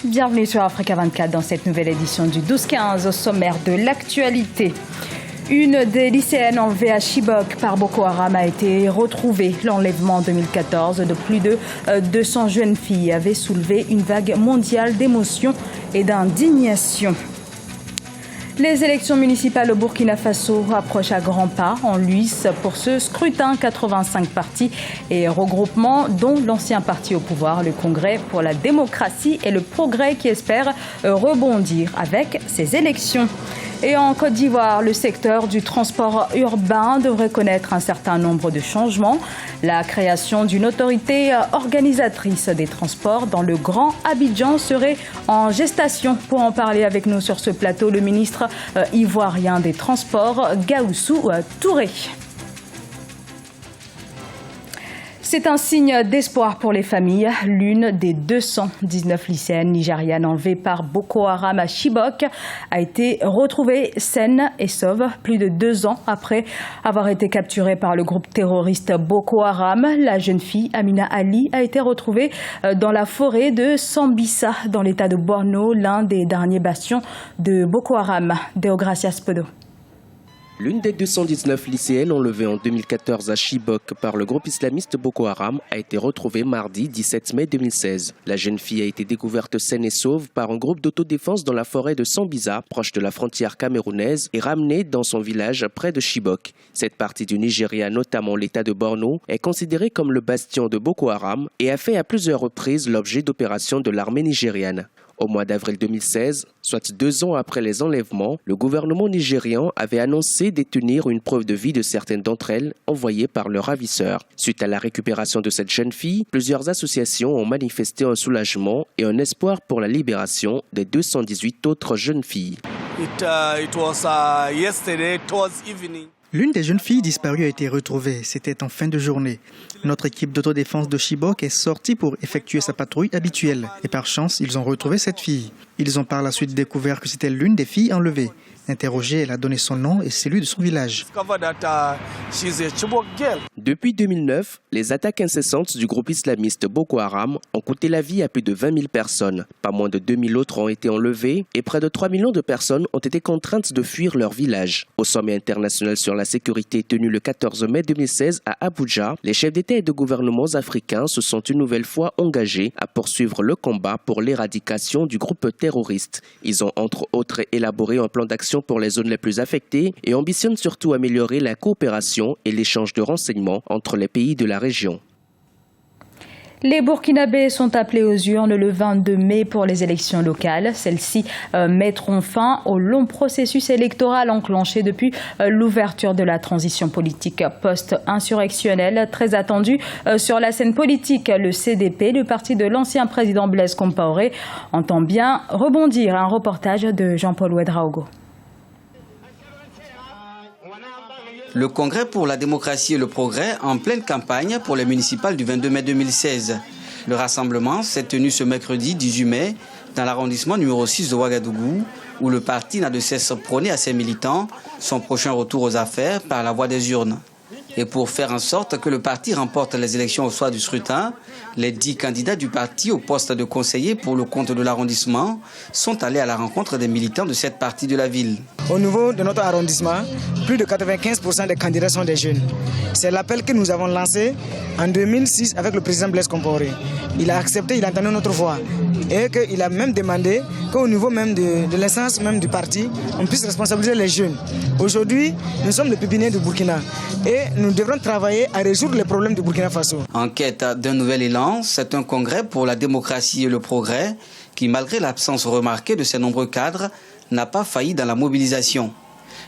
Bienvenue sur Africa 24 dans cette nouvelle édition du 12-15 au sommaire de l'actualité. Une des lycéennes enlevées à Chibok par Boko Haram a été retrouvée. L'enlèvement en 2014 de plus de 200 jeunes filles avait soulevé une vague mondiale d'émotion et d'indignation. Les élections municipales au Burkina Faso approchent à grands pas en lice pour ce scrutin. 85 partis et regroupements, dont l'ancien parti au pouvoir, le Congrès pour la démocratie et le progrès, qui espère rebondir avec ces élections. Et en Côte d'Ivoire, le secteur du transport urbain devrait connaître un certain nombre de changements. La création d'une autorité organisatrice des transports dans le Grand Abidjan serait en gestation. Pour en parler avec nous sur ce plateau, le ministre ivoirien des Transports, Gaoussou Touré. C'est un signe d'espoir pour les familles. L'une des 219 lycéennes nigérianes enlevées par Boko Haram à Chibok a été retrouvée saine et sauve plus de 2 ans après avoir été capturée par le groupe terroriste Boko Haram. La jeune fille, Amina Ali, a été retrouvée dans la forêt de Sambisa, dans l'état de Borno, l'un des derniers bastions de Boko Haram. Deogracias Podo. L'une des 219 lycéennes enlevées en 2014 à Chibok par le groupe islamiste Boko Haram a été retrouvée mardi 17 mai 2016. La jeune fille a été découverte saine et sauve par un groupe d'autodéfense dans la forêt de Sambisa, proche de la frontière camerounaise, et ramenée dans son village près de Chibok. Cette partie du Nigeria, notamment l'état de Borno, est considérée comme le bastion de Boko Haram et a fait à plusieurs reprises l'objet d'opérations de l'armée nigériane. Au mois d'avril 2016, soit 2 ans après les enlèvements, le gouvernement nigérian avait annoncé détenir une preuve de vie de certaines d'entre elles envoyées par leurs ravisseurs. Suite à la récupération de cette jeune fille, plusieurs associations ont manifesté un soulagement et un espoir pour la libération des 218 autres jeunes filles. L'une des jeunes filles disparues a été retrouvée. C'était en fin de journée. Notre équipe d'autodéfense de Chibok est sortie pour effectuer sa patrouille habituelle. Et par chance, ils ont retrouvé cette fille. Ils ont par la suite découvert que c'était l'une des filles enlevées. Interrogée, elle a donné son nom et celui de son village. Depuis 2009, les attaques incessantes du groupe islamiste Boko Haram ont coûté la vie à plus de 20 000 personnes. Pas moins de 2 000 autres ont été enlevées et près de 3 millions de personnes ont été contraintes de fuir leur village. Au sommet international sur la sécurité tenu le 14 mai 2016 à Abuja, les chefs d'État et de gouvernements africains se sont une nouvelle fois engagés à poursuivre le combat pour l'éradication du groupe terroriste. Ils ont entre autres élaboré un plan d'action pour les zones les plus affectées et ambitionnent surtout améliorer la coopération et l'échange de renseignements entre les pays de la région. Les Burkinabés sont appelés aux urnes le 22 mai pour les élections locales. Celles-ci mettront fin au long processus électoral enclenché depuis l'ouverture de la transition politique post-insurrectionnelle. Très attendu sur la scène politique, le CDP, le parti de l'ancien président Blaise Compaoré, entend bien rebondir. Un reportage de Jean-Paul Ouedraogo. Le Congrès pour la démocratie et le progrès en pleine campagne pour les municipales du 22 mai 2016. Le rassemblement s'est tenu ce mercredi 18 mai dans l'arrondissement numéro 6 de Ouagadougou, où le parti n'a de cesse prôné à ses militants son prochain retour aux affaires par la voie des urnes. Et pour faire en sorte que le parti remporte les élections au soir du scrutin, les 10 candidats du parti au poste de conseiller pour le compte de l'arrondissement sont allés à la rencontre des militants de cette partie de la ville. Au niveau de notre arrondissement, plus de 95% des candidats sont des jeunes. C'est l'appel que nous avons lancé en 2006 avec le président Blaise Compaoré. Il a accepté, il a entendu notre voix et qu'il a même demandé qu'au niveau même de l'essence même du parti, on puisse responsabiliser les jeunes. Aujourd'hui, nous sommes les pépiniers du Burkina et nous devrons travailler à résoudre les problèmes du Burkina Faso. En quête d'un nouvel élan, c'est un congrès pour la démocratie et le progrès qui, malgré l'absence remarquée de ses nombreux cadres, n'a pas failli dans la mobilisation.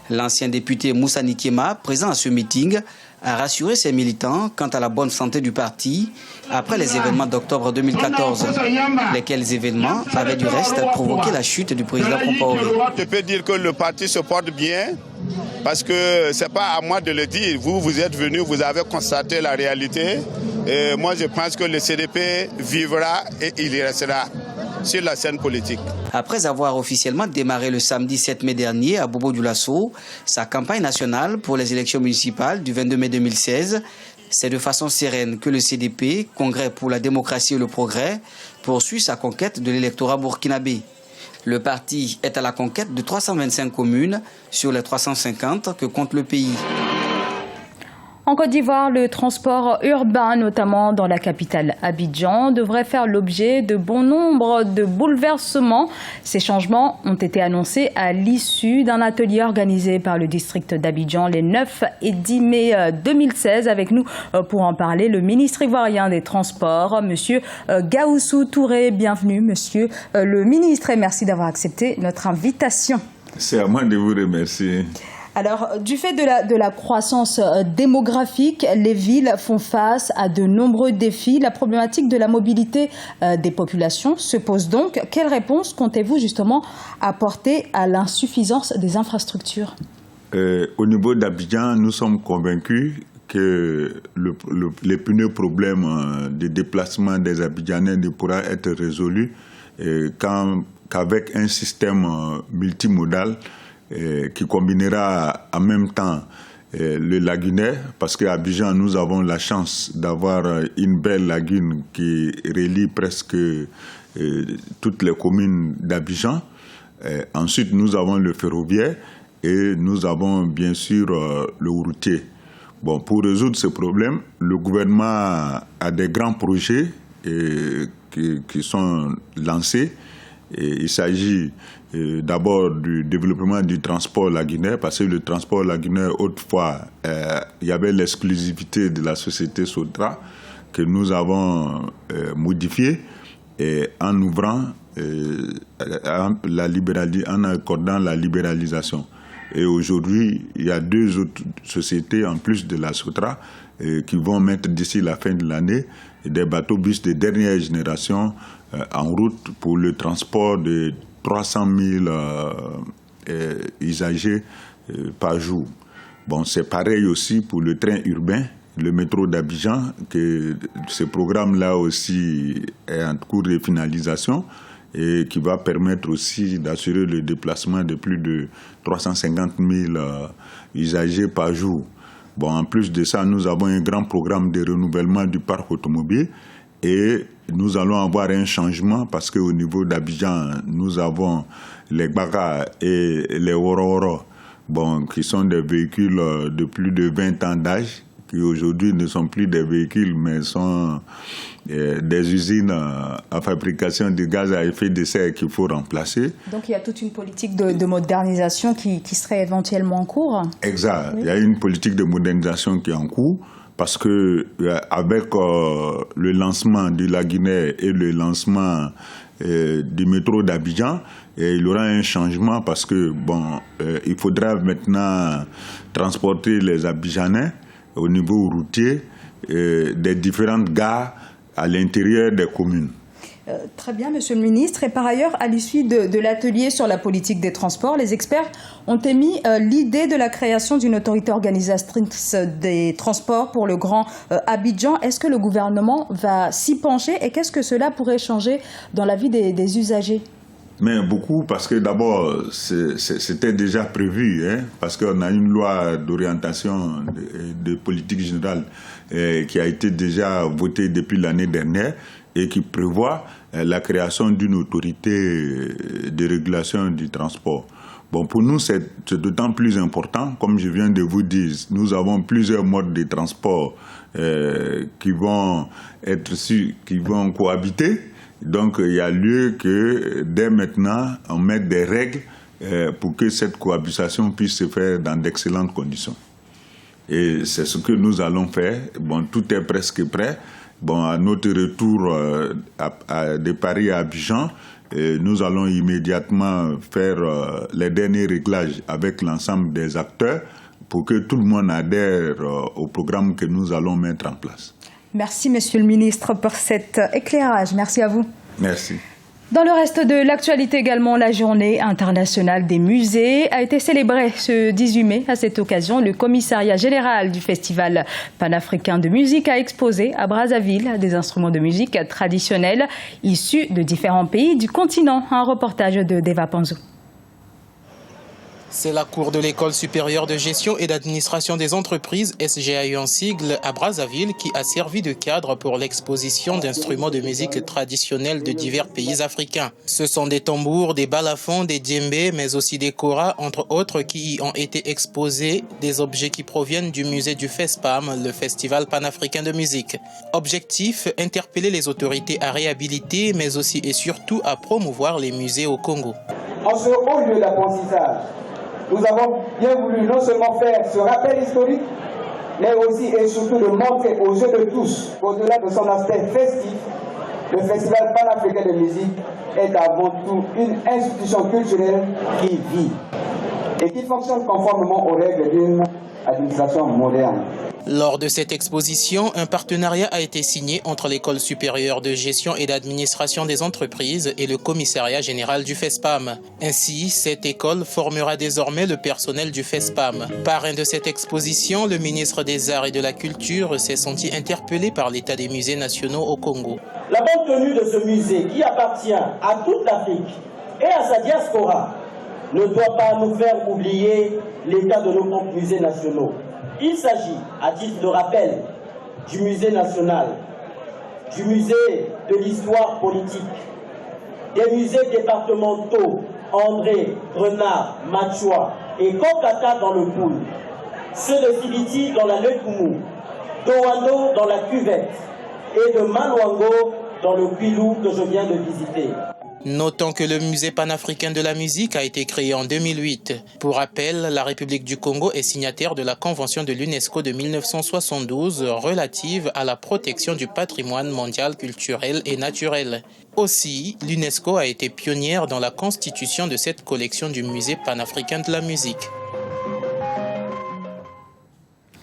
L'ancien député Moussa Nikiema, présent à ce meeting, a rassuré ses militants quant à la bonne santé du parti après les événements d'octobre 2014, lesquels événements avaient du reste provoqué la chute du président Compaoré. Je peux dire que le parti se porte bien parce que ce n'est pas à moi de le dire. Vous êtes venus, vous avez constaté la réalité. Et moi, je pense que le CDP vivra et il y restera sur la scène politique. Après avoir officiellement démarré le samedi 7 mai dernier à Bobo-Dioulasso, sa campagne nationale pour les élections municipales du 22 mai 2016, C'est de façon sereine que le CDP, Congrès pour la démocratie et le progrès, poursuit sa conquête de l'électorat burkinabé. Le parti est à la conquête de 325 communes sur les 350 que compte le pays. En Côte d'Ivoire, le transport urbain, notamment dans la capitale Abidjan, devrait faire l'objet de bon nombre de bouleversements. Ces changements ont été annoncés à l'issue d'un atelier organisé par le district d'Abidjan les 9 et 10 mai 2016. Avec nous pour en parler, le ministre ivoirien des Transports, Monsieur Gaoussou Touré. Bienvenue, Monsieur le ministre, et merci d'avoir accepté notre invitation. C'est à moi de vous remercier. Alors, du fait de la croissance démographique, les villes font face à de nombreux défis. La problématique de la mobilité des populations se pose donc. Quelle réponse comptez-vous justement apporter à l'insuffisance des infrastructures ? Au niveau d'Abidjan, nous sommes convaincus que l'épineux problème de déplacement des Abidjanais ne pourra être résolu qu'avec un système multimodal qui combinera en même temps le lagunaire, parce qu'à Abidjan, nous avons la chance d'avoir une belle lagune qui relie presque toutes les communes d'Abidjan. Ensuite, nous avons le ferroviaire et nous avons bien sûr le routier. Bon, pour résoudre ce problème, le gouvernement a des grands projets qui sont lancés. Et il s'agit d'abord du développement du transport lagunaire, parce que le transport lagunaire, autrefois, il y avait l'exclusivité de la société Sotra que nous avons modifiée en ouvrant, en accordant la libéralisation. Et aujourd'hui, il y a 2 autres sociétés en plus de la Sotra qui vont mettre d'ici la fin de l'année des bateaux-bus de dernière génération en route pour le transport de 300 000 usagers par jour. Bon, c'est pareil aussi pour le train urbain, le métro d'Abidjan, que ce programme-là aussi est en cours de finalisation et qui va permettre aussi d'assurer le déplacement de plus de 350 000 usagers par jour. Bon, en plus de ça, nous avons un grand programme de renouvellement du parc automobile et nous allons avoir un changement parce qu'au niveau d'Abidjan, nous avons les Baga et les Woro, bon, qui sont des véhicules de plus de 20 ans d'âge, qui aujourd'hui ne sont plus des véhicules mais sont des usines à fabrication de gaz à effet de serre qu'il faut remplacer. Donc il y a toute une politique de modernisation qui serait éventuellement en cours. Exact. Oui. Il y a une politique de modernisation qui est en cours parce que avec le lancement du lagunaire et le lancement du métro d'Abidjan, il y aura un changement parce que il faudra maintenant transporter les Abidjanais au niveau routier des différentes gares à l'intérieur des communes. Très bien, Monsieur le ministre. Et par ailleurs, à l'issue de l'atelier sur la politique des transports, les experts ont émis l'idée de la création d'une autorité organisatrice des transports pour le Grand Abidjan. Est-ce que le gouvernement va s'y pencher et qu'est-ce que cela pourrait changer dans la vie des usagers ? Mais beaucoup, parce que d'abord, c'était déjà prévu, parce qu'on a une loi d'orientation de politique générale qui a été déjà votée depuis l'année dernière et qui prévoit la création d'une autorité de régulation du transport. Bon, pour nous, c'est d'autant plus important, comme je viens de vous dire, nous avons plusieurs modes de transport qui vont cohabiter. Donc, il y a lieu que, dès maintenant, on mette des règles pour que cette cohabitation puisse se faire dans d'excellentes conditions. Et c'est ce que nous allons faire. Bon, tout est presque prêt. Bon, à notre retour de Paris à Abidjan, nous allons immédiatement faire les derniers réglages avec l'ensemble des acteurs pour que tout le monde adhère au programme que nous allons mettre en place. Merci, Monsieur le ministre, pour cet éclairage. Merci à vous. Merci. Dans le reste de l'actualité également, la journée internationale des musées a été célébrée ce 18 mai. À cette occasion, le commissariat général du Festival panafricain de musique a exposé à Brazzaville des instruments de musique traditionnels issus de différents pays du continent. Un reportage de Deva Panzo. C'est la cour de l'École supérieure de gestion et d'administration des entreprises, SGAE en sigle, à Brazzaville, qui a servi de cadre pour l'exposition d'instruments de musique traditionnels de divers pays africains. Ce sont des tambours, des balafons, des djembés, mais aussi des koras, entre autres, qui y ont été exposés, des objets qui proviennent du musée du FESPAM, le Festival panafricain de musique. Objectif, interpeller les autorités à réhabiliter, mais aussi et surtout à promouvoir les musées au Congo. En ce haut lieu d'apprentissage, nous avons bien voulu non seulement faire ce rappel historique, mais aussi et surtout de montrer aux yeux de tous, au-delà de son aspect festif, le Festival panafricain de musique est avant tout une institution culturelle qui vit et qui fonctionne conformément aux règles d'une administration moderne. Lors de cette exposition, un partenariat a été signé entre l'École supérieure de gestion et d'administration des entreprises et le commissariat général du FESPAM. Ainsi, cette école formera désormais le personnel du FESPAM. Parrain de cette exposition, le ministre des Arts et de la Culture s'est senti interpellé par l'état des musées nationaux au Congo. La bonne tenue de ce musée, qui appartient à toute l'Afrique et à sa diaspora, ne doit pas nous faire oublier l'état de nos propres musées nationaux. Il s'agit, à titre de rappel, du musée national, du musée de l'histoire politique, des musées départementaux André, Renard, Machua et Kokata dans le Poul, ceux de Sibiti dans la Lekumu, d'Owando dans la Cuvette et de Malwango dans le Kwilu que je viens de visiter. Notons que le musée panafricain de la musique a été créé en 2008. Pour rappel, la République du Congo est signataire de la Convention de l'UNESCO de 1972 relative à la protection du patrimoine mondial culturel et naturel. Aussi, l'UNESCO a été pionnière dans la constitution de cette collection du musée panafricain de la musique.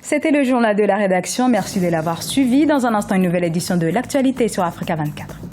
C'était le journal de la rédaction. Merci de l'avoir suivi. Dans un instant, une nouvelle édition de l'actualité sur Africa 24.